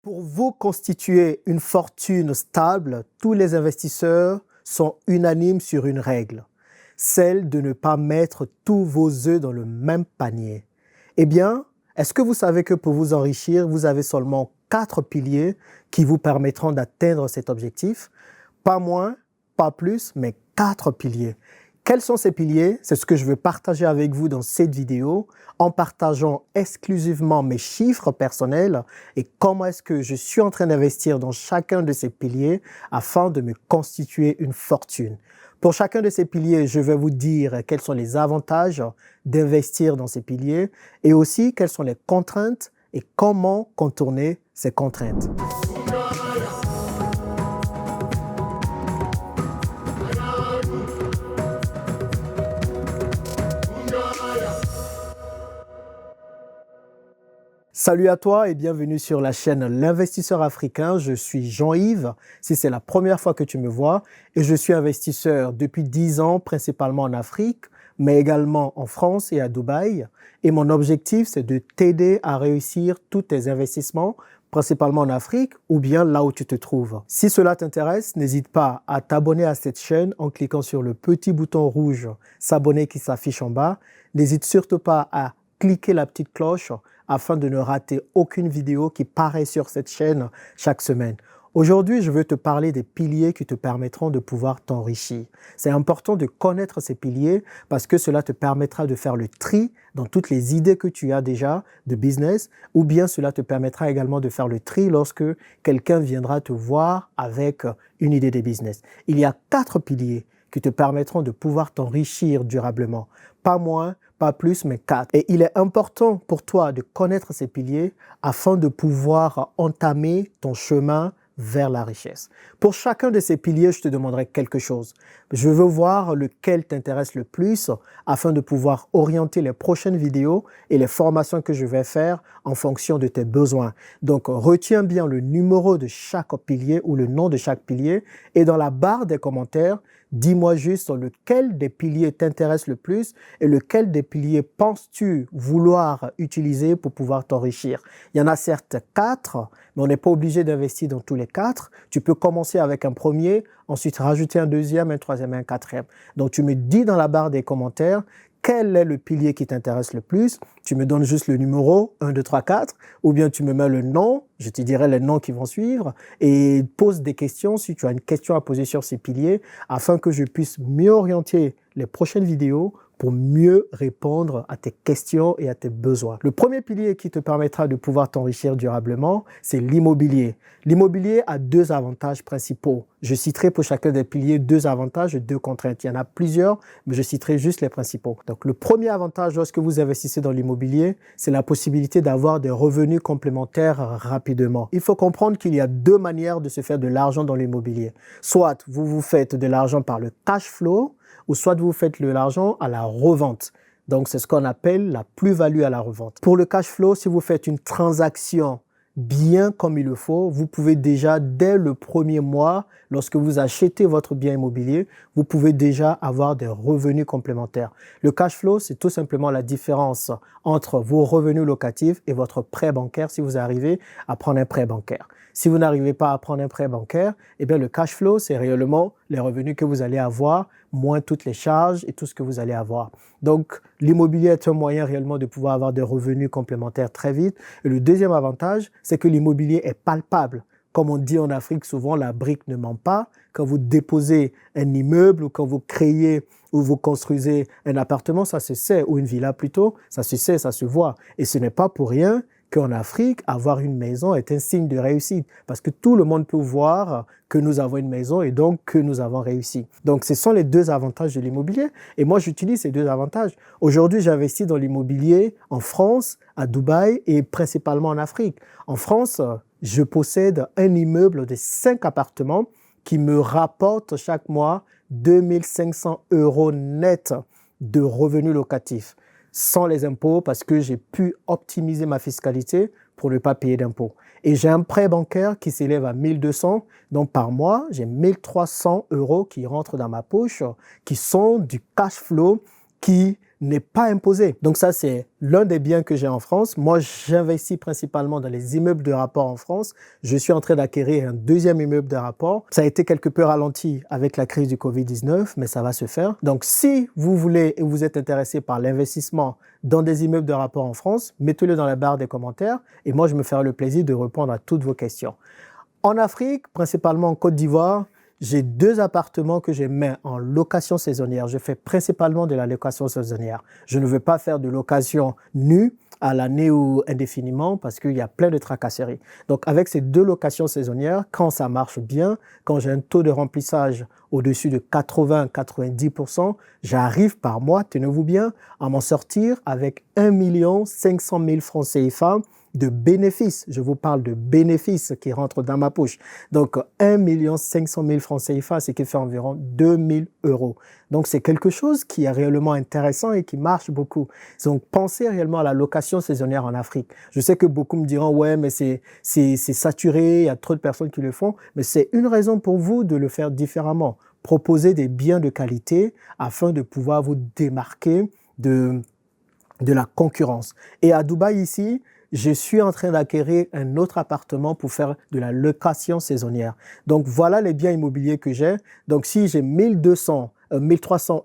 Pour vous constituer une fortune stable, tous les investisseurs sont unanimes sur une règle, celle de ne pas mettre tous vos œufs dans le même panier. Eh bien, est-ce que vous savez que pour vous enrichir, vous avez seulement 4 piliers qui vous permettront d'atteindre cet objectif? Pas moins, pas plus, mais 4 piliers. Quels sont ces piliers? C'est ce que je veux partager avec vous dans cette vidéo en partageant exclusivement mes chiffres personnels et comment est-ce que je suis en train d'investir dans chacun de ces piliers afin de me constituer une fortune. Pour chacun de ces piliers, je vais vous dire quels sont les avantages d'investir dans ces piliers et aussi quelles sont les contraintes et comment contourner ces contraintes. Salut à toi et bienvenue sur la chaîne L'Investisseur Africain. Je suis Jean-Yves, si c'est la première fois que tu me vois, et je suis investisseur depuis 10 ans, principalement en Afrique, mais également en France et à Dubaï. Et mon objectif, c'est de t'aider à réussir tous tes investissements, principalement en Afrique ou bien là où tu te trouves. Si cela t'intéresse, n'hésite pas à t'abonner à cette chaîne en cliquant sur le petit bouton rouge « S'abonner » qui s'affiche en bas. N'hésite surtout pas à cliquer la petite cloche afin de ne rater aucune vidéo qui paraît sur cette chaîne chaque semaine. Aujourd'hui, je veux te parler des piliers qui te permettront de pouvoir t'enrichir. C'est important de connaître ces piliers parce que cela te permettra de faire le tri dans toutes les idées que tu as déjà de business ou bien cela te permettra également de faire le tri lorsque quelqu'un viendra te voir avec une idée de business. Il y a 4 piliers qui te permettront de pouvoir t'enrichir durablement. Pas moins, pas plus, mais 4. Et il est important pour toi de connaître ces piliers afin de pouvoir entamer ton chemin vers la richesse. Pour chacun de ces piliers, je te demanderai quelque chose. Je veux voir lequel t'intéresse le plus afin de pouvoir orienter les prochaines vidéos et les formations que je vais faire en fonction de tes besoins. Donc, retiens bien le numéro de chaque pilier ou le nom de chaque pilier et dans la barre des commentaires, dis-moi juste lequel des piliers t'intéresse le plus et lequel des piliers penses-tu vouloir utiliser pour pouvoir t'enrichir. Il y en a certes 4, mais on n'est pas obligé d'investir dans tous les 4. Tu peux commencer avec un premier, ensuite rajouter un deuxième, un troisième et un quatrième. Donc tu me dis dans la barre des commentaires quel est le pilier qui t'intéresse le plus. Tu me donnes juste le numéro 1, 2, 3, 4 ou bien tu me mets le nom, je te dirai les noms qui vont suivre et pose des questions si tu as une question à poser sur ces piliers afin que je puisse mieux orienter les prochaines vidéos pour mieux répondre à tes questions et à tes besoins. Le premier pilier qui te permettra de pouvoir t'enrichir durablement, c'est l'immobilier. L'immobilier a 2 avantages principaux. Je citerai pour chacun des piliers 2 avantages et 2 contraintes. Il y en a plusieurs, mais je citerai juste les principaux. Donc, le premier avantage lorsque vous investissez dans l'immobilier, c'est la possibilité d'avoir des revenus complémentaires rapidement. Il faut comprendre qu'il y a 2 manières de se faire de l'argent dans l'immobilier. Soit vous vous faites de l'argent par le cash flow, ou soit vous faites de l'argent à la revente. Donc, c'est ce qu'on appelle la plus-value à la revente. Pour le cash flow, si vous faites une transaction bien comme il le faut, vous pouvez déjà, dès le premier mois, lorsque vous achetez votre bien immobilier, vous pouvez déjà avoir des revenus complémentaires. Le cash flow, c'est tout simplement la différence entre vos revenus locatifs et votre prêt bancaire si vous arrivez à prendre un prêt bancaire. Si vous n'arrivez pas à prendre un prêt bancaire, eh bien le cash flow, c'est réellement les revenus que vous allez avoir, moins toutes les charges et tout ce que vous allez avoir. Donc, l'immobilier est un moyen réellement de pouvoir avoir des revenus complémentaires très vite. Et le deuxième avantage, c'est que l'immobilier est palpable. Comme on dit en Afrique, souvent, la brique ne ment pas. Quand vous déposez un immeuble ou quand vous créez ou vous construisez un appartement, ça se sait, ou une villa plutôt, ça se sait, ça se voit. Et ce n'est pas pour rien qu'en Afrique, avoir une maison est un signe de réussite parce que tout le monde peut voir que nous avons une maison et donc que nous avons réussi. Donc, ce sont les 2 avantages de l'immobilier et moi, j'utilise ces 2 avantages. Aujourd'hui, j'investis dans l'immobilier en France, à Dubaï et principalement en Afrique. En France, je possède un immeuble de 5 appartements qui me rapporte chaque mois 2 500 € net de revenus locatifs, sans les impôts parce que j'ai pu optimiser ma fiscalité pour ne pas payer d'impôts. Et j'ai un prêt bancaire qui s'élève à 1200, donc par mois, j'ai 1300 € qui rentrent dans ma poche, qui sont du cash flow qui n'est pas imposé. Donc ça, c'est l'un des biens que j'ai en France. Moi, j'investis principalement dans les immeubles de rapport en France. Je suis en train d'acquérir un deuxième immeuble de rapport. Ça a été quelque peu ralenti avec la crise du Covid-19, mais ça va se faire. Donc si vous voulez et vous êtes intéressé par l'investissement dans des immeubles de rapport en France, mettez-le dans la barre des commentaires et moi, je me ferai le plaisir de répondre à toutes vos questions. En Afrique, principalement en Côte d'Ivoire, j'ai 2 appartements que je mets en location saisonnière. Je fais principalement de la location saisonnière. Je ne veux pas faire de location nue à l'année ou indéfiniment parce qu'il y a plein de tracasseries. Donc avec ces 2 locations saisonnières, quand ça marche bien, quand j'ai un taux de remplissage au-dessus de 80-90%, j'arrive par mois, tenez-vous bien, à m'en sortir avec 1 500 000 francs CFA de bénéfices. Je vous parle de bénéfices qui rentrent dans ma poche. Donc, 1 500 000 francs CFA, ce qui fait environ 2 000 euros. Donc, c'est quelque chose qui est réellement intéressant et qui marche beaucoup. Donc, pensez réellement à la location saisonnière en Afrique. Je sais que beaucoup me diront, ouais, mais c'est saturé, il y a trop de personnes qui le font, mais c'est une raison pour vous de le faire différemment. Proposer des biens de qualité afin de pouvoir vous démarquer de la concurrence. Et à Dubaï, ici, je suis en train d'acquérir un autre appartement pour faire de la location saisonnière. Donc, voilà les biens immobiliers que j'ai. Donc, si j'ai 1300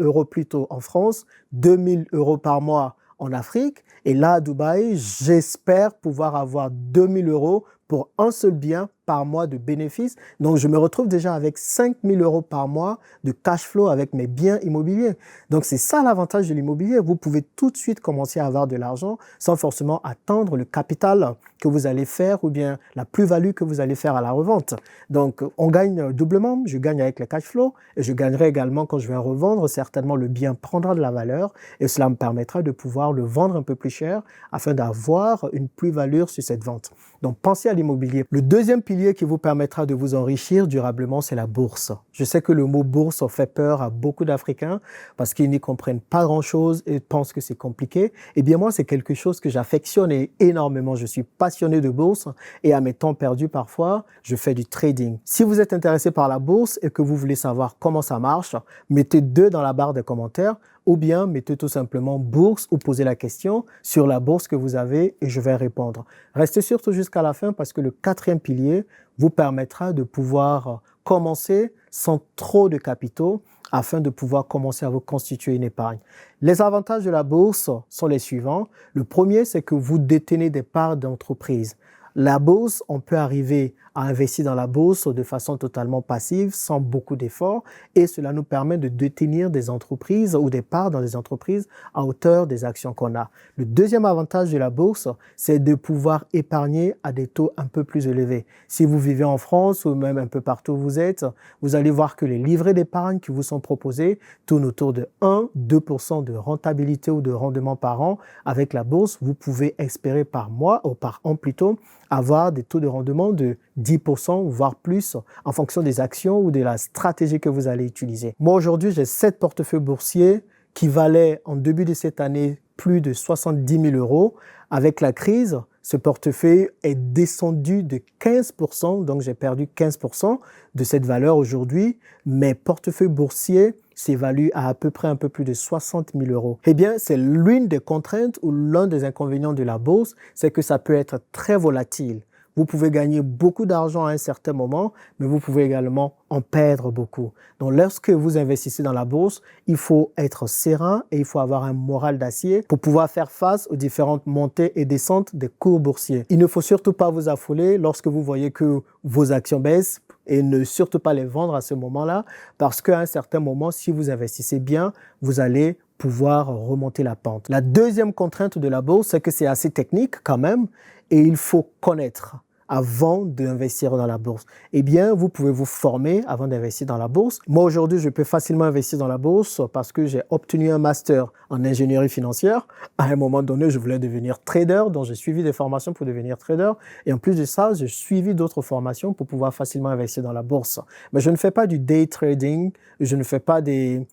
euros plutôt en France, 2000 euros par mois en Afrique, et là, à Dubaï, j'espère pouvoir avoir 2000 euros pour un seul bien par mois de bénéfices. Donc, je me retrouve déjà avec 5 000 euros par mois de cash flow avec mes biens immobiliers. Donc, c'est ça l'avantage de l'immobilier. Vous pouvez tout de suite commencer à avoir de l'argent sans forcément attendre le capital que vous allez faire ou bien la plus-value que vous allez faire à la revente. Donc, on gagne doublement. Je gagne avec les cash flow et je gagnerai également quand je vais revendre. Certainement, le bien prendra de la valeur et cela me permettra de pouvoir le vendre un peu plus cher afin d'avoir une plus-value sur cette vente. Donc, pensez à l'immobilier. Le deuxième pilier qui vous permettra de vous enrichir durablement, c'est la bourse. Je sais que le mot bourse fait peur à beaucoup d'Africains parce qu'ils n'y comprennent pas grand-chose et pensent que c'est compliqué. Eh bien, moi, c'est quelque chose que j'affectionne énormément. Je suis passionné de bourse et à mes temps perdus parfois, je fais du trading. Si vous êtes intéressé par la bourse et que vous voulez savoir comment ça marche, mettez 2 dans la barre des commentaires ou bien mettez tout simplement bourse ou posez la question sur la bourse que vous avez et je vais répondre. Restez surtout jusqu'à la fin parce que le 4e pilier vous permettra de pouvoir commencer sans trop de capitaux afin de pouvoir commencer à vous constituer une épargne. Les avantages de la bourse sont les suivants. Le premier, c'est que vous détenez des parts d'entreprise. La bourse, on peut arriver à investir dans la bourse de façon totalement passive, sans beaucoup d'efforts, et cela nous permet de détenir des entreprises ou des parts dans des entreprises à hauteur des actions qu'on a. Le deuxième avantage de la bourse, c'est de pouvoir épargner à des taux un peu plus élevés. Si vous vivez en France ou même un peu partout où vous êtes, vous allez voir que les livrets d'épargne qui vous sont proposés tournent autour de 1-2% de rentabilité ou de rendement par an. Avec la bourse, vous pouvez espérer par mois ou par an plutôt avoir des taux de rendement de 10%, voire plus, en fonction des actions ou de la stratégie que vous allez utiliser. Moi, aujourd'hui, j'ai 7 portefeuilles boursiers qui valaient en début de cette année plus de 70 000 euros. Avec la crise, ce portefeuille est descendu de 15%, donc j'ai perdu 15% de cette valeur aujourd'hui. Mes portefeuilles boursiers s'évalue à peu près un peu plus de 60 000 euros. Eh bien, c'est l'une des contraintes ou l'un des inconvénients de la bourse, c'est que ça peut être très volatile. Vous pouvez gagner beaucoup d'argent à un certain moment, mais vous pouvez également en perdre beaucoup. Donc, lorsque vous investissez dans la bourse, il faut être serein et il faut avoir un moral d'acier pour pouvoir faire face aux différentes montées et descentes des cours boursiers. Il ne faut surtout pas vous affoler lorsque vous voyez que vos actions baissent et ne surtout pas les vendre à ce moment-là parce qu'à un certain moment, si vous investissez bien, vous allez pouvoir remonter la pente. La deuxième contrainte de la bourse, c'est que c'est assez technique quand même et il faut connaître avant d'investir dans la bourse. Eh bien, vous pouvez vous former avant d'investir dans la bourse. Moi, aujourd'hui, je peux facilement investir dans la bourse parce que j'ai obtenu un master en ingénierie financière. À un moment donné, je voulais devenir trader, donc j'ai suivi des formations pour devenir trader. Et en plus de ça, j'ai suivi d'autres formations pour pouvoir facilement investir dans la bourse. Mais je ne fais pas du day trading, je ne fais pas des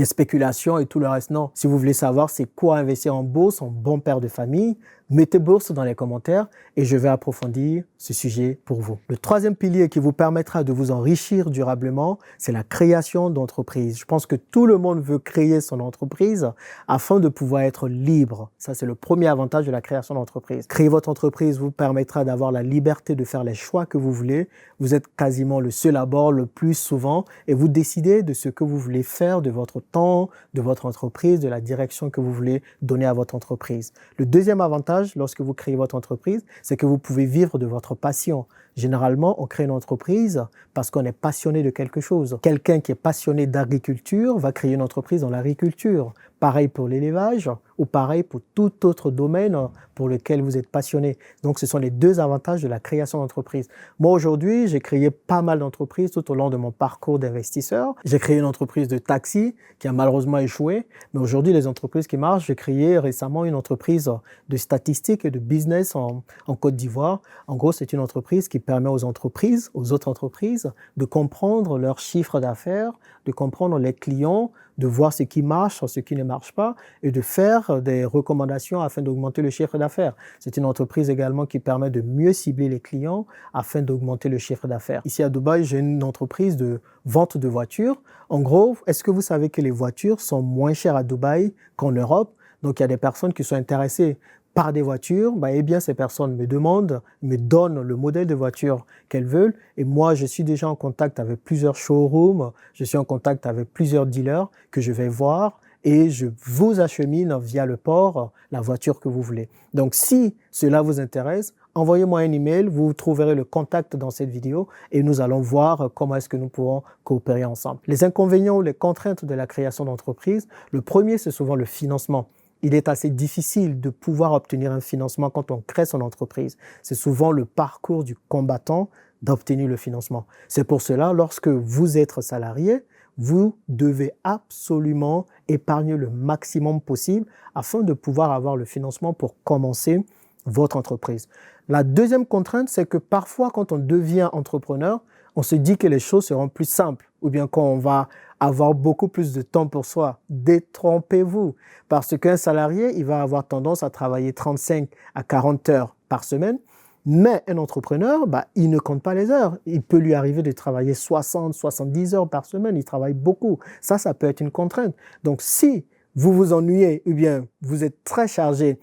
spéculations et tout le reste. Non, si vous voulez savoir c'est quoi investir en bourse, en bon père de famille, Mettez bourse dans les commentaires et je vais approfondir ce sujet pour vous. Le troisième pilier qui vous permettra de vous enrichir durablement, c'est la création d'entreprise. Je pense que tout le monde veut créer son entreprise afin de pouvoir être libre. Ça, c'est le premier avantage de la création d'entreprise. Créer votre entreprise vous permettra d'avoir la liberté de faire les choix que vous voulez. Vous êtes quasiment le seul à bord le plus souvent et vous décidez de ce que vous voulez faire de votre temps, de votre entreprise, de la direction que vous voulez donner à votre entreprise. Le deuxième avantage lorsque vous créez votre entreprise, c'est que vous pouvez vivre de votre passion. Généralement, on crée une entreprise parce qu'on est passionné de quelque chose. Quelqu'un qui est passionné d'agriculture va créer une entreprise dans l'agriculture. Pareil pour l'élevage ou pareil pour tout autre domaine pour lequel vous êtes passionné. Donc, ce sont les deux avantages de la création d'entreprise. Moi, aujourd'hui, j'ai créé pas mal d'entreprises tout au long de mon parcours d'investisseur. J'ai créé une entreprise de taxi qui a malheureusement échoué. Mais aujourd'hui, les entreprises qui marchent, j'ai créé récemment une entreprise de statistiques et de business en Côte d'Ivoire. En gros, c'est une entreprise qui permet aux entreprises, aux autres entreprises, de comprendre leurs chiffres d'affaires, de comprendre les clients, de voir ce qui marche, ce qui ne marche pas et de faire des recommandations afin d'augmenter le chiffre d'affaires. C'est une entreprise également qui permet de mieux cibler les clients afin d'augmenter le chiffre d'affaires. Ici à Dubaï, j'ai une entreprise de vente de voitures. En gros, est-ce que vous savez que les voitures sont moins chères à Dubaï qu'en Europe? Donc, il y a des personnes qui sont intéressées par des voitures, eh bien, ces personnes me demandent, me donnent le modèle de voiture qu'elles veulent. Et moi, je suis déjà en contact avec plusieurs showrooms, je suis en contact avec plusieurs dealers que je vais voir et je vous achemine via le port la voiture que vous voulez. Donc, si cela vous intéresse, envoyez-moi un email, vous trouverez le contact dans cette vidéo et nous allons voir comment est-ce que nous pourrons coopérer ensemble. Les inconvénients ou les contraintes de la création d'entreprise, le premier, c'est souvent le financement. Il est assez difficile de pouvoir obtenir un financement quand on crée son entreprise. C'est souvent le parcours du combattant d'obtenir le financement. C'est pour cela, lorsque vous êtes salarié, vous devez absolument épargner le maximum possible afin de pouvoir avoir le financement pour commencer votre entreprise. La deuxième contrainte, c'est que parfois, quand on devient entrepreneur, on se dit que les choses seront plus simples ou bien qu'on va avoir beaucoup plus de temps pour soi. Détrompez-vous. Parce qu'un salarié, il va avoir tendance à travailler 35 à 40 heures par semaine. Mais un entrepreneur, il ne compte pas les heures. Il peut lui arriver de travailler 60, 70 heures par semaine. Il travaille beaucoup. Ça peut être une contrainte. Donc, si vous vous ennuyez ou bien vous êtes très chargé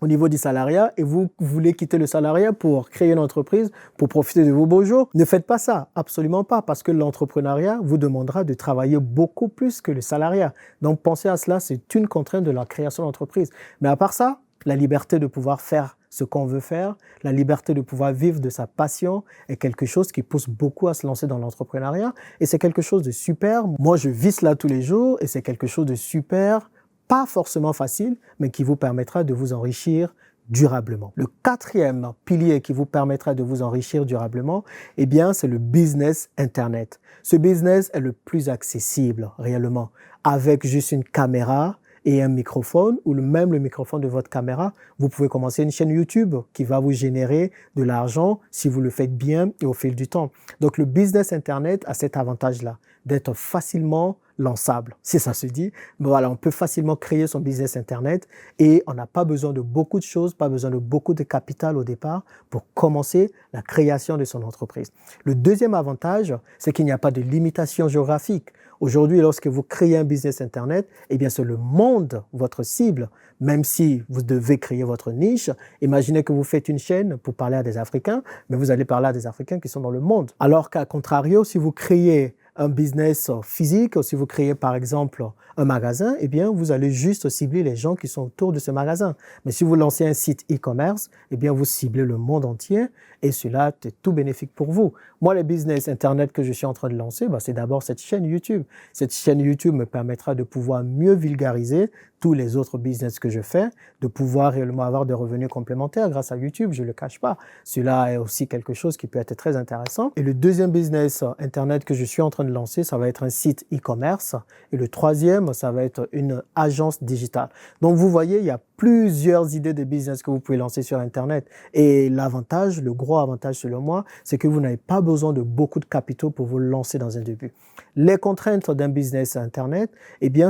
au niveau du salariat et vous voulez quitter le salariat pour créer une entreprise, pour profiter de vos beaux jours, ne faites pas ça, absolument pas, parce que l'entrepreneuriat vous demandera de travailler beaucoup plus que le salariat. Donc pensez à cela, c'est une contrainte de la création d'entreprise. Mais à part ça, la liberté de pouvoir faire ce qu'on veut faire, la liberté de pouvoir vivre de sa passion est quelque chose qui pousse beaucoup à se lancer dans l'entrepreneuriat et c'est quelque chose de super. Moi, je vis cela tous les jours et c'est quelque chose de super, pas forcément facile, mais qui vous permettra de vous enrichir durablement. Le quatrième pilier qui vous permettra de vous enrichir durablement, c'est le business Internet. Ce business est le plus accessible réellement. Avec juste une caméra et un microphone, ou même le microphone de votre caméra, vous pouvez commencer une chaîne YouTube qui va vous générer de l'argent si vous le faites bien et au fil du temps. Donc le business Internet a cet avantage-là, d'être facilement lançable, si ça se dit. Voilà, on peut facilement créer son business Internet et on n'a pas besoin de beaucoup de choses, pas besoin de beaucoup de capital au départ pour commencer la création de son entreprise. Le deuxième avantage, c'est qu'il n'y a pas de limitation géographique. Aujourd'hui, lorsque vous créez un business Internet, c'est le monde, votre cible. Même si vous devez créer votre niche, imaginez que vous faites une chaîne pour parler à des Africains, mais vous allez parler à des Africains qui sont dans le monde. Alors qu'à contrario, si vous créez un business physique, ou si vous créez par exemple un magasin, vous allez juste cibler les gens qui sont autour de ce magasin. Mais si vous lancez un site e-commerce, vous ciblez le monde entier et cela est tout bénéfique pour vous. Moi, les business Internet que je suis en train de lancer, c'est d'abord cette chaîne YouTube. Cette chaîne YouTube me permettra de pouvoir mieux vulgariser tous les autres business que je fais, de pouvoir réellement avoir des revenus complémentaires grâce à YouTube, je ne le cache pas. Cela est aussi quelque chose qui peut être très intéressant. Et le deuxième business Internet que je suis en train de lancer, ça va être un site e-commerce. Et le troisième, ça va être une agence digitale. Donc vous voyez, il y a plusieurs idées de business que vous pouvez lancer sur Internet. Et l'avantage, le gros avantage selon moi, c'est que vous n'avez pas besoin de beaucoup de capitaux pour vous lancer dans un début. Les contraintes d'un business Internet,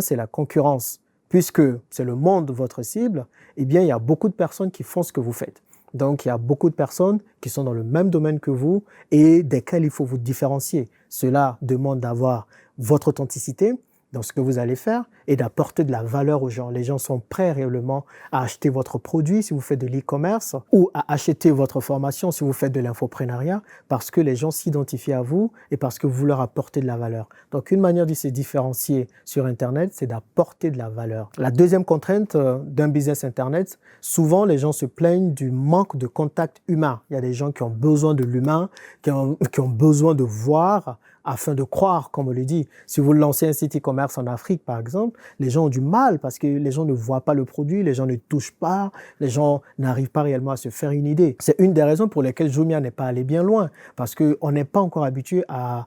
c'est la concurrence. puisque c'est le monde votre cible, eh bien, il y a beaucoup de personnes qui font ce que vous faites. Donc, il y a beaucoup de personnes qui sont dans le même domaine que vous et desquelles il faut vous différencier. Cela demande d'avoir votre authenticité dans ce que vous allez faire et d'apporter de la valeur aux gens. Les gens sont prêts réellement à acheter votre produit si vous faites de l'e-commerce ou à acheter votre formation si vous faites de l'infoprenariat parce que les gens s'identifient à vous et parce que vous leur apportez de la valeur. Donc, une manière de se différencier sur Internet, c'est d'apporter de la valeur. La deuxième contrainte d'un business Internet, souvent les gens se plaignent du manque de contact humain. Il y a des gens qui ont besoin de l'humain, qui ont besoin de voir afin de croire, comme on le dit. Si vous lancez un site e-commerce en Afrique, par exemple, les gens ont du mal parce que les gens ne voient pas le produit, les gens ne touchent pas, les gens n'arrivent pas réellement à se faire une idée. C'est une des raisons pour lesquelles Jumia n'est pas allé bien loin, parce qu'on n'est pas encore habitué à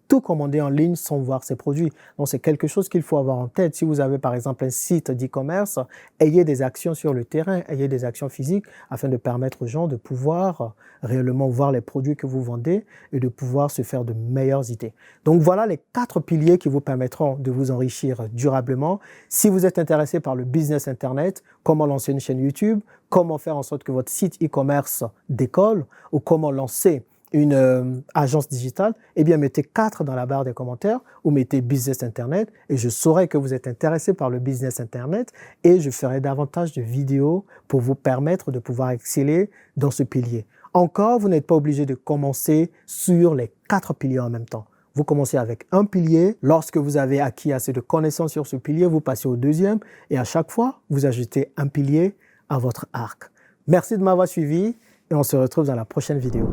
tout commander en ligne sans voir ses produits. Donc, c'est quelque chose qu'il faut avoir en tête. Si vous avez, par exemple, un site d'e-commerce, ayez des actions sur le terrain, ayez des actions physiques afin de permettre aux gens de pouvoir réellement voir les produits que vous vendez et de pouvoir se faire de meilleures idées. Donc, voilà les 4 piliers qui vous permettront de vous enrichir durablement. Si vous êtes intéressé par le business Internet, comment lancer une chaîne YouTube, comment faire en sorte que votre site e-commerce décolle ou comment lancer une agence digitale, eh bien, mettez 4 dans la barre des commentaires ou mettez business Internet et je saurai que vous êtes intéressé par le business Internet et je ferai davantage de vidéos pour vous permettre de pouvoir exceller dans ce pilier. Encore, vous n'êtes pas obligé de commencer sur les 4 piliers en même temps. Vous commencez avec un pilier. Lorsque vous avez acquis assez de connaissances sur ce pilier, vous passez au deuxième et à chaque fois, vous ajoutez un pilier à votre arc. Merci de m'avoir suivi et on se retrouve dans la prochaine vidéo.